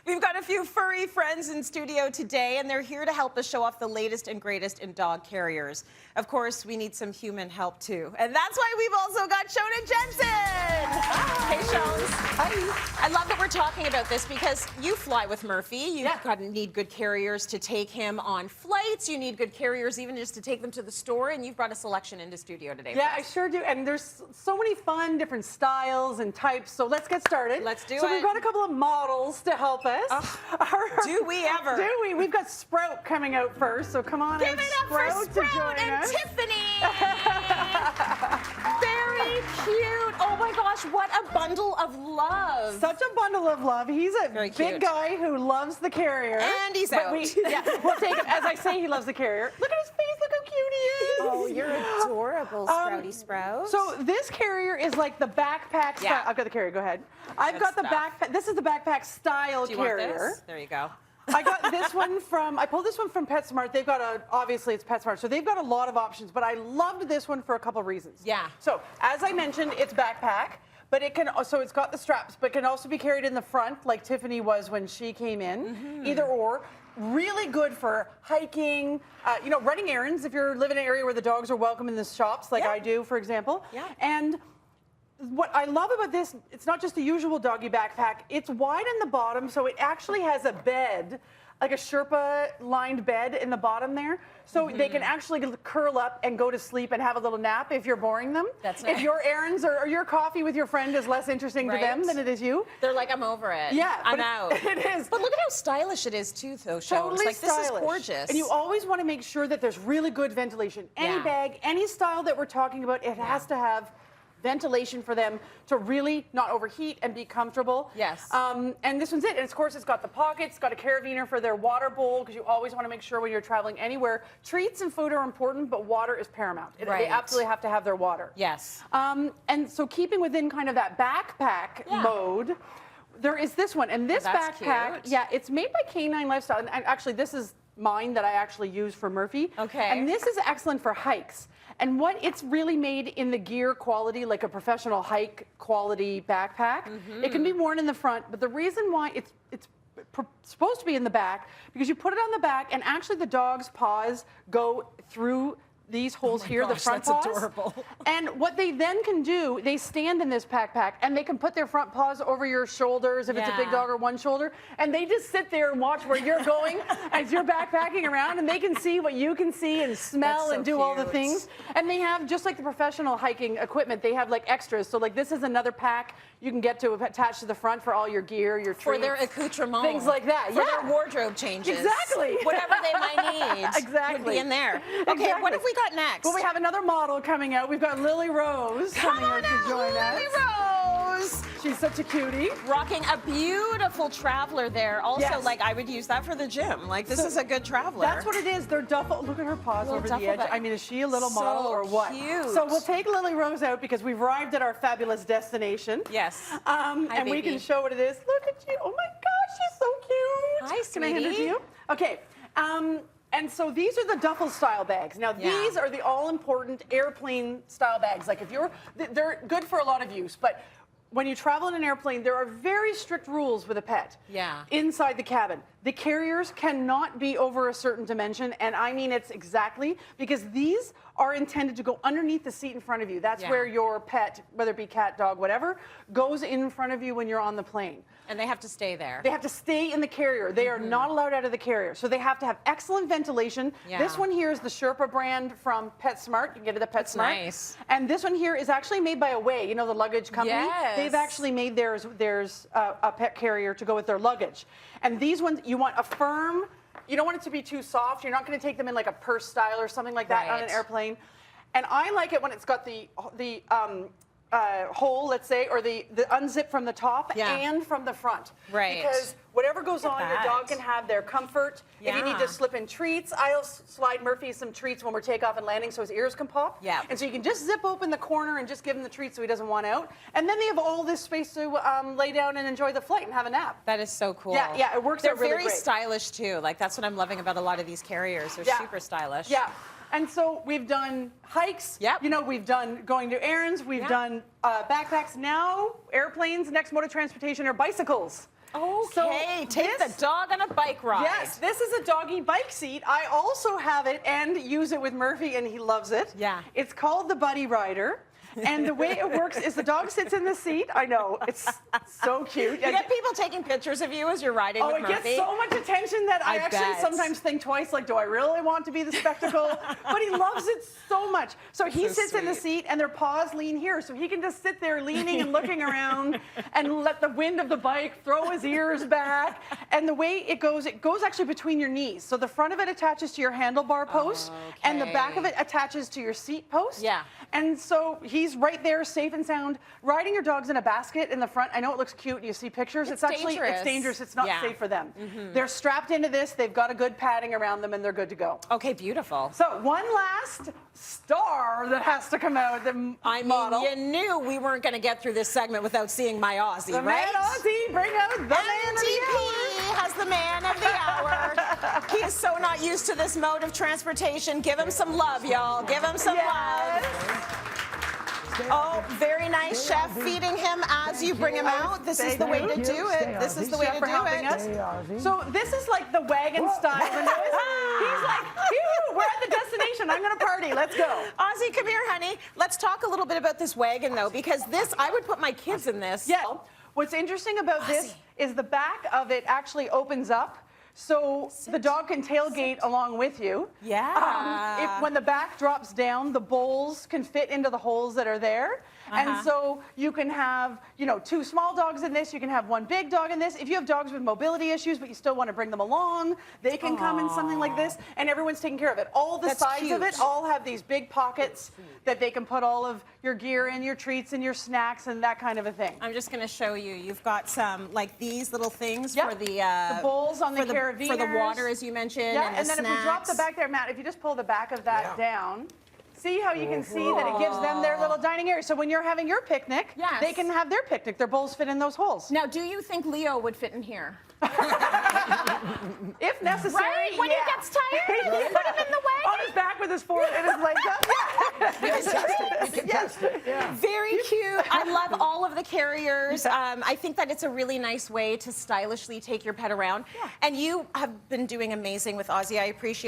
We've got a few furry friends in studio today, and they're here to help us show off the latest and greatest in dog carriers. Of course, we need some human help, too. And that's why we've also got Shoana Jensen. Hi. Hey, Shones. Hi. I love that we're talking about this because you fly with Murphy. You need good carriers to take him on flights. You need good carriers even just to take them to the store, and you've brought a selection into studio today. Yeah, I sure do. And there's so many fun different styles and types. So let's get started. Let's do it. So we've got a couple of models to help us. Do we ever? Do we? We've got Sprout coming out first, so come on Give out, it up Sprout, for Sprout to join and us. Tiffany! Very cute. Oh my gosh, what a bundle of love. Such a bundle of love. He's a Very big cute. guy who loves the carrier. And he's But out. we'll take him. As I say, he loves the carrier. Look at his face. Look how cute he is. Oh, you're adorable, Sprouty Sprout. So this carrier is like the backpack style. I've got the carrier. Go ahead. I've got the backpack. This is the backpack style Do you carrier. want this? There you go. I got this one I pulled this one from PetSmart. They've got obviously it's PetSmart, so they've got a lot of options, but I loved this one for a couple of reasons. Yeah. So, as I mentioned, it's backpack, but so it's got the straps, but can also be carried in the front like Tiffany was when she came in. Either or. Really good for hiking, running errands if you're living in an area where the dogs are welcome in the shops like I do, for example. Yeah. And what I love about this, it's not just the usual doggy backpack. It's wide in the bottom, so it actually has a bed, like a Sherpa-lined bed in the bottom there. So they can actually curl up and go to sleep and have a little nap if you're boring them. That's nice. If your errands or your coffee with your friend is less interesting to them than it is you. They're like, I'm over it. Yeah. I'm out. It is. But look at how stylish it is, too, though, Shones. Totally like, stylish. this is gorgeous. And you always want to make sure that there's really good ventilation. Any bag, any style that we're talking about, it has to have ventilation for them to really not overheat and be comfortable. Yes. And this one's it. And of course, it's got the pockets, got a carabiner for their water bowl, because you always want to make sure when you're traveling anywhere, treats and food are important, but water is paramount. They absolutely have to have their water. Yes. And so keeping within kind of that backpack mode, there is this one. And this backpack, it's made by Canine Lifestyle. And actually, this is mine that I actually use for Murphy. Okay. And this is excellent for hikes. And it's really made in the gear quality, like a professional hike quality backpack. It can be worn in the front, but the reason why it's supposed to be in the back, because you put it on the back and actually the dog's paws go through these holes here, the front paws. That's adorable. And what they then can do, they stand in this backpack and they can put their front paws over your shoulders if it's a big dog or one shoulder, and they just sit there and watch where you're going as you're backpacking around, and they can see what you can see and smell and do all the things. And they have, just like the professional hiking equipment, they have like extras. So like this is another pack you can get to attach to the front for all your gear, your treats. For their accoutrement. Things like that. For their wardrobe changes. Exactly. Whatever they might need exactly. would be in there. Okay, what have we got next? Well, we have another model coming out. We've got Lily Rose coming out to join us. Lily Rose! She's such a cutie. Rocking a beautiful traveler there. Also, like, I would use that for the gym. Like, this is a good traveler. That's what it is. They're duffel. Look at her paws over the edge. Bag. I mean, is she a little model or what? Cute. So we'll take Lily Rose out because we've arrived at our fabulous destination. Yes. And we can show what it is. Look at you. Oh my gosh, she's so cute. Hi, sweetie. Can I hand her to you? Okay. And so these are the duffel style bags. Now these are the all-important airplane style bags. Like they're good for a lot of use, but when you travel in an airplane, there are very strict rules with a pet. Yeah. Inside the cabin. The carriers cannot be over a certain dimension, and I mean it's exactly, because these are intended to go underneath the seat in front of you. That's where your pet, whether it be cat, dog, whatever, goes in front of you when you're on the plane. And they have to stay there. They have to stay in the carrier. They are not allowed out of the carrier. So they have to have excellent ventilation. This one here is the Sherpa brand from PetSmart. You can get it at PetSmart. Nice. And this one here is actually made by Away, you know, the luggage company. Yes. They've actually made theirs a pet carrier to go with their luggage. And these ones, you want a firm, you don't want it to be too soft. You're not going to take them in like a purse style or something like that on an airplane. And I like it when it's got the hole, let's say, or the unzip from the top and from the front. Right. Because whatever goes on, your dog can have their comfort. If you need to slip in treats, I'll slide Murphy some treats when we're takeoff and landing so his ears can pop. Yeah. And so you can just zip open the corner and just give him the treats so he doesn't want out. And then they have all this space to lay down and enjoy the flight and have a nap. That is so cool. Yeah, it works out really great. They're very stylish, too. Like, that's what I'm loving about a lot of these carriers. They're super stylish. Yeah. And so we've done hikes. Yep. You know, we've done going to errands. We've done backpacks. Now, airplanes. Next mode of transportation are bicycles. Okay, take the dog on a bike ride. Yes, this is a doggy bike seat. I also have it and use it with Murphy, and he loves it. Yeah. It's called the Buddy Rider. And the way it works is the dog sits in the seat. I know, it's so cute. You get people taking pictures of you as you're riding with Murphy. Oh, it gets so much attention that I actually bet. sometimes think twice, like, do I really want to be the spectacle? But he loves it so much. So he sits in the seat, and their paws lean here, so he can just sit there leaning and looking around and let the wind of the bike throw his ears back. And the way it goes actually between your knees. So the front of it attaches to your handlebar post, and the back of it attaches to your seat post. Yeah. And so he's right there, safe and sound. Riding your dogs in a basket in the front, I know it looks cute and you see pictures. It's actually dangerous. It's not safe for them. They're strapped into this. They've got a good padding around them, and they're good to go. Okay, beautiful. So one last star that has to come out. I mean, you knew we weren't going to get through this segment without seeing my Aussie, the right? man Aussie, bring out the man of the hour. MTP has the man of the hour. He is so not used to this mode of transportation. Give him some love, y'all. Give him some love. Oh, very nice, chef. Feeding him as you bring him out. This is the way to do it. This is the way to do it. So this is like the wagon style. He's like, phew, we're at the destination. I'm going to party. Let's go. Ozzy, come here, honey. Let's talk a little bit about this wagon, though, because this, I would put my kids in this. Yeah. What's interesting about this is the back of it actually opens up. So the dog can tailgate along with you. Yeah. When the back drops down, the bowls can fit into the holes that are there. And so you can have, you know, 2 small dogs in this. You can have 1 big dog in this. If you have dogs with mobility issues, but you still want to bring them along, they can come in something like this, and everyone's taking care of it. All the sides of it all have these big pockets that they can put all of your gear in, your treats and your snacks and that kind of a thing. I'm just going to show you. You've got some, like these little things for the bowls on the carabiners. For the water, as you mentioned, and then snacks. If we drop the back there, Matt, if you just pull the back of that down, see how you can see that it gives them their little dining area. So when you're having your picnic, they can have their picnic. Their bowls fit in those holes. Now, do you think Leo would fit in here? If necessary, right? When he gets tired, you put him in the wagon. On his back with his foot and his legs up. Yeah. Very cute. I love all of the carriers. I think that it's a really nice way to stylishly take your pet around. And you have been doing amazing with Ozzy. I appreciate